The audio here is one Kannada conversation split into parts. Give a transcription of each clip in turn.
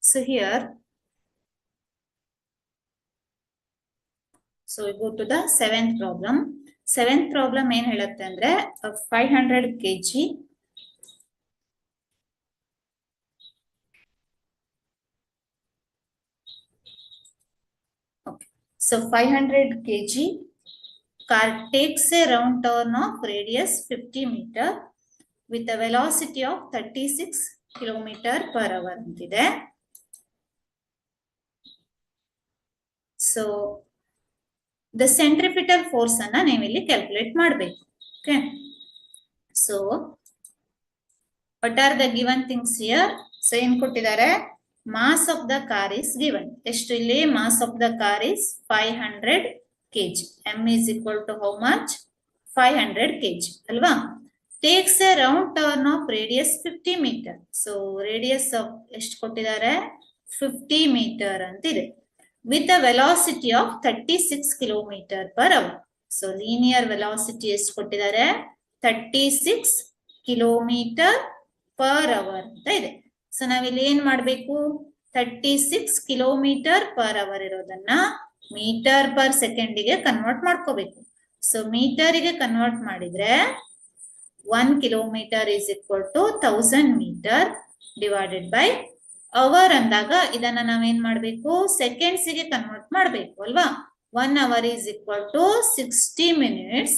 So here, so we go to the seventh problem. Seventh problem ಏನ್ ಹೇಳುತ್ತೆ ಅಂದ್ರೆ 500 kg So 500 kg car takes a round turn of radius 50 meter with a velocity of 36 kilometer per hour ಅಂತಿದೆ. So the centripetal force ಅನ್ನ ನೀವು ಇಲ್ಲಿ ಕ್ಯಾಲ್ಕುಲೇಟ್ ಮಾಡಬೇಕು. Okay. So what are the given things here? So ಏನು ಕೊಟ್ಟಿದ್ದಾರೆ? Mass of the car is given. ಎಷ್ಟು ಇಲ್ಲಿ mass of the car is 500 kg. M is equal to how much? 500 kg. ಅಲ್ವಾ? Takes a round turn of radius 50 meter. So radius of ಎಷ್ಟು ಕೊಟ್ಟಿದ್ದಾರೆ? 50 meter ಅಂತಿದೆ. With a velocity of 36 kilometer per hour. So linear velocity ಎಷ್ಟು ಕೊಟ್ಟಿದ್ದಾರೆ? 36 kilometer per hour ಅಂತ ಇದೆ. ಸೊ ನಾವಿಲ್ಲಿ ಏನ್ ಮಾಡ್ಬೇಕು? 36 ಕಿಲೋಮೀಟರ್ ಪರ್ ಅವರ್ ಇರೋದನ್ನ ಮೀಟರ್ ಪರ್ ಸೆಕೆಂಡಿಗೆ ಕನ್ವರ್ಟ್ ಮಾಡ್ಕೋಬೇಕು. ಸೊ ಮೀಟರಿಗೆ ಕನ್ವರ್ಟ್ ಮಾಡಿದ್ರೆ 1 kilometre is equal to 1000 metre divided by hour ಅಂದಾಗ ಇದನ್ನ ನಾವೇನ್ ಮಾಡ್ಬೇಕು? ಸೆಕೆಂಡ್ಸಿಗೆ ಕನ್ವರ್ಟ್ ಮಾಡ್ಬೇಕು ಅಲ್ವಾ? 1 hour is equal to 60 minutes.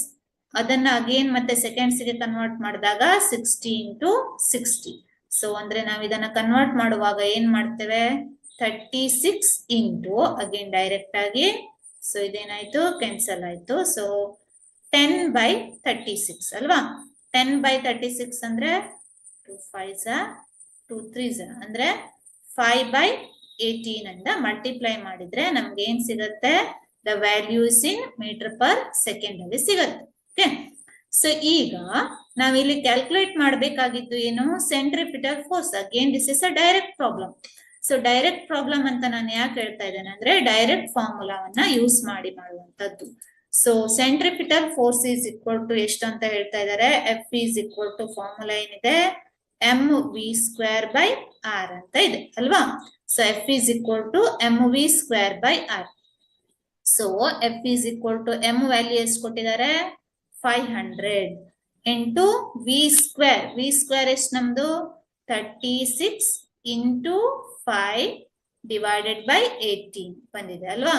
ಅದನ್ನ ಅಗೇನ್ ಮತ್ತೆ ಸೆಕೆಂಡ್ಸಿಗೆ ಕನ್ವರ್ಟ್ ಮಾಡಿದಾಗ 60 into 60. ಸೊ ಅಂದ್ರೆ ನಾವು ಇದನ್ನ ಕನ್ವರ್ಟ್ ಮಾಡುವಾಗ ಏನ್ ಮಾಡ್ತೇವೆ? 36 into ಅಗೇನ್ ಡೈರೆಕ್ಟ್ ಆಗಿ, ಸೊ ಇದೇನಾಯ್ತು? ಕ್ಯಾನ್ಸಲ್ ಆಯ್ತು. ಸೊ 10/36 ಅಲ್ವಾ? 10/36 ಅಂದ್ರೆ 2 5s 2 3s ಅಂದ್ರೆ 5/18 ಅಂತ ಮಲ್ಟಿಪ್ಲೈ ಮಾಡಿದ್ರೆ ನಮ್ಗೆ ಏನ್ ಸಿಗತ್ತೆ? The values in metre per second ಅಲ್ಲಿ ಸಿಗತ್ತೆ. ಓಕೆ. ಸೊ ಈಗ ನಾವಿಲ್ಲಿ ಕ್ಯಾಲ್ಕುಲೇಟ್ ಮಾಡಬೇಕಾಗಿದ್ದು ಏನು? Centripetal force. Again this is a direct problem. So direct problem ಅಂತ ನಾನು ಯಾಕೆ ಹೇಳ್ತಾ ಇದ್ದೇನೆ ಅಂದ್ರೆ ಡೈರೆಕ್ಟ್ ಫಾರ್ಮುಲಾವನ್ನ ಯೂಸ್ ಮಾಡಿ ಮಾಡುವಂತದ್ದು. So centripetal force is equal to ಎಷ್ಟು ಅಂತ ಹೇಳ್ತಾ ಇದ್ದಾರೆ? F is equal to formula ಏನಿದೆ? mv²/r ಅಂತ ಇದೆ ಅಲ್ವಾ? So F is equal to mv²/r. So F is equal to m value ಎಷ್ಟು ಕೊಟ್ಟಿದ್ದಾರೆ? 500 into v square. v square ಎಷ್ಟು ನಮ್ದು? 36 into 5 divided by 18 ಬಂದಿದೆ ಅಲ್ವಾ?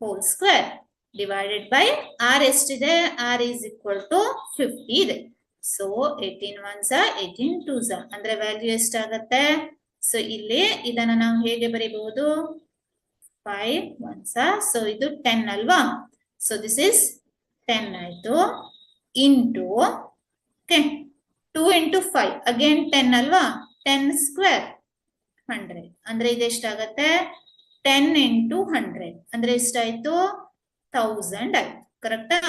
Whole square divided by r ಎಷ್ಟಿದೆ? r is equal to 50 ಇದೆ. ಸೊ 18 1s 18 2s ಅಂದ್ರೆ ವ್ಯಾಲ್ಯೂ ಎಷ್ಟಾಗತ್ತೆ? ಸೊ ಇಲ್ಲಿ ಇದನ್ನ ನಾವು ಹೇಗೆ ಬರೀಬಹುದು? 5 1s, ಸೊ ಇದು 10 ಅಲ್ವಾ? ಸೊ ದಿಸ್ ಇಸ್ 10 ಆಯ್ತು. ಇಂಟು ಓಕೆ 2 into 5 ಅಗೇನ್ 10 ಅಲ್ವಾ? 10 ಸ್ಕ್ವೇರ್ 100 ಅಂದ್ರೆ ಇದೆಷ್ಟಾಗತ್ತೆ? 10 into 100 ಅಂದ್ರೆ ಎಷ್ಟಾಯ್ತು? 1000 ಆಯ್ತು. ಕರೆಕ್ಟಾ?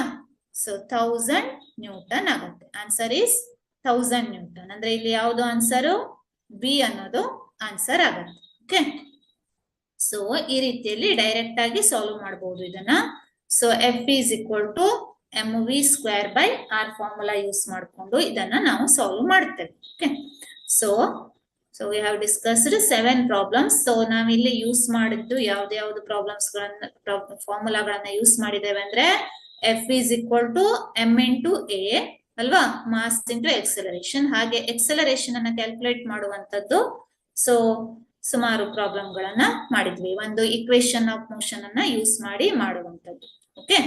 ಸೊ 1000 ನ್ಯೂಟನ್ ಆಗುತ್ತೆ. Answer is 1000 newton. ಅಂದ್ರೆ ಇಲ್ಲಿ ಯಾವುದು ಆನ್ಸರು? ಬಿ ಅನ್ನೋದು ಆನ್ಸರ್ ಆಗುತ್ತೆ. ಓಕೆ. ಸೊ ಈ ರೀತಿಯಲ್ಲಿ ಡೈರೆಕ್ಟ್ ಆಗಿ ಸಾಲ್ವ್ ಮಾಡಬಹುದು ಇದನ್ನ. So F is equal to mv²/r formula use ಮಾಡಿಕೊಂಡು ಇದನ್ನ ನಾವು ಸಾಲ್ವ್ ಮಾಡ್ತೇವೆ. Okay. So we have discussed 7 problems. So ನಾವಿಲ್ಲಿ ಯೂಸ್ ಮಾಡಿದ್ದು ಯಾವ್ದು ಪ್ರಾಬ್ಲಮ್ಸ್ ಗಳನ್ನ ಫಾರ್ಮುಲಾಗಳನ್ನ ಯೂಸ್ ಮಾಡಿದ್ದೇವೆ ಅಂದ್ರೆ F is equal to m into a ಅಲ್ವಾ? Mass into acceleration. ಹಾಗೆ ಎಕ್ಸಲರೇಷನ್ ಅನ್ನ ಕ್ಯಾಲ್ಕುಲೇಟ್ ಮಾಡುವಂತದ್ದು. ಸೊ ಸುಮಾರು ಪ್ರಾಬ್ಲಮ್ ಗಳನ್ನ ಮಾಡಿದ್ವಿ. ಒಂದು ಇಕ್ವೇಶನ್ ಆಫ್ ಮೋಷನ್ ಅನ್ನ ಯೂಸ್ ಮಾಡಿ ಮಾಡುವಂತದ್ದು. ಓಕೆ.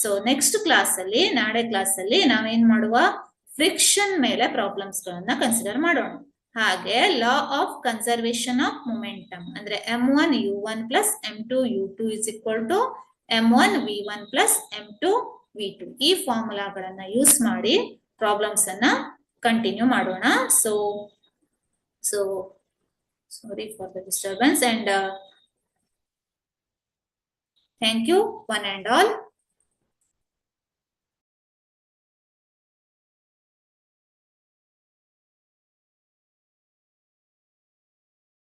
ಸೊ ನೆಕ್ಸ್ಟ್ ಕ್ಲಾಸ್ ಅಲ್ಲಿ, ನಾಳೆ ಕ್ಲಾಸ್ ಅಲ್ಲಿ ನಾವೇನ್ ಮಾಡುವ? ಫ್ರಿಕ್ಷನ್ ಮೇಲೆ ಪ್ರಾಬ್ಲಮ್ಸ್ ಗಳನ್ನ ಕನ್ಸಿಡರ್ ಮಾಡೋಣ. ಹಾಗೆ law of conservation of momentum ಅಂದ್ರೆ m1 u1 plus m2 u2 is equal to m1 v1 plus m2 v2. ಈ ಫಾರ್ಮುಲಾಗಳನ್ನ ಯೂಸ್ ಮಾಡಿ ಪ್ರಾಬ್ಲಮ್ಸ್ ಅನ್ನ ಕಂಟಿನ್ಯೂ ಮಾಡೋಣ. So sorry for the disturbance and thank you one and all.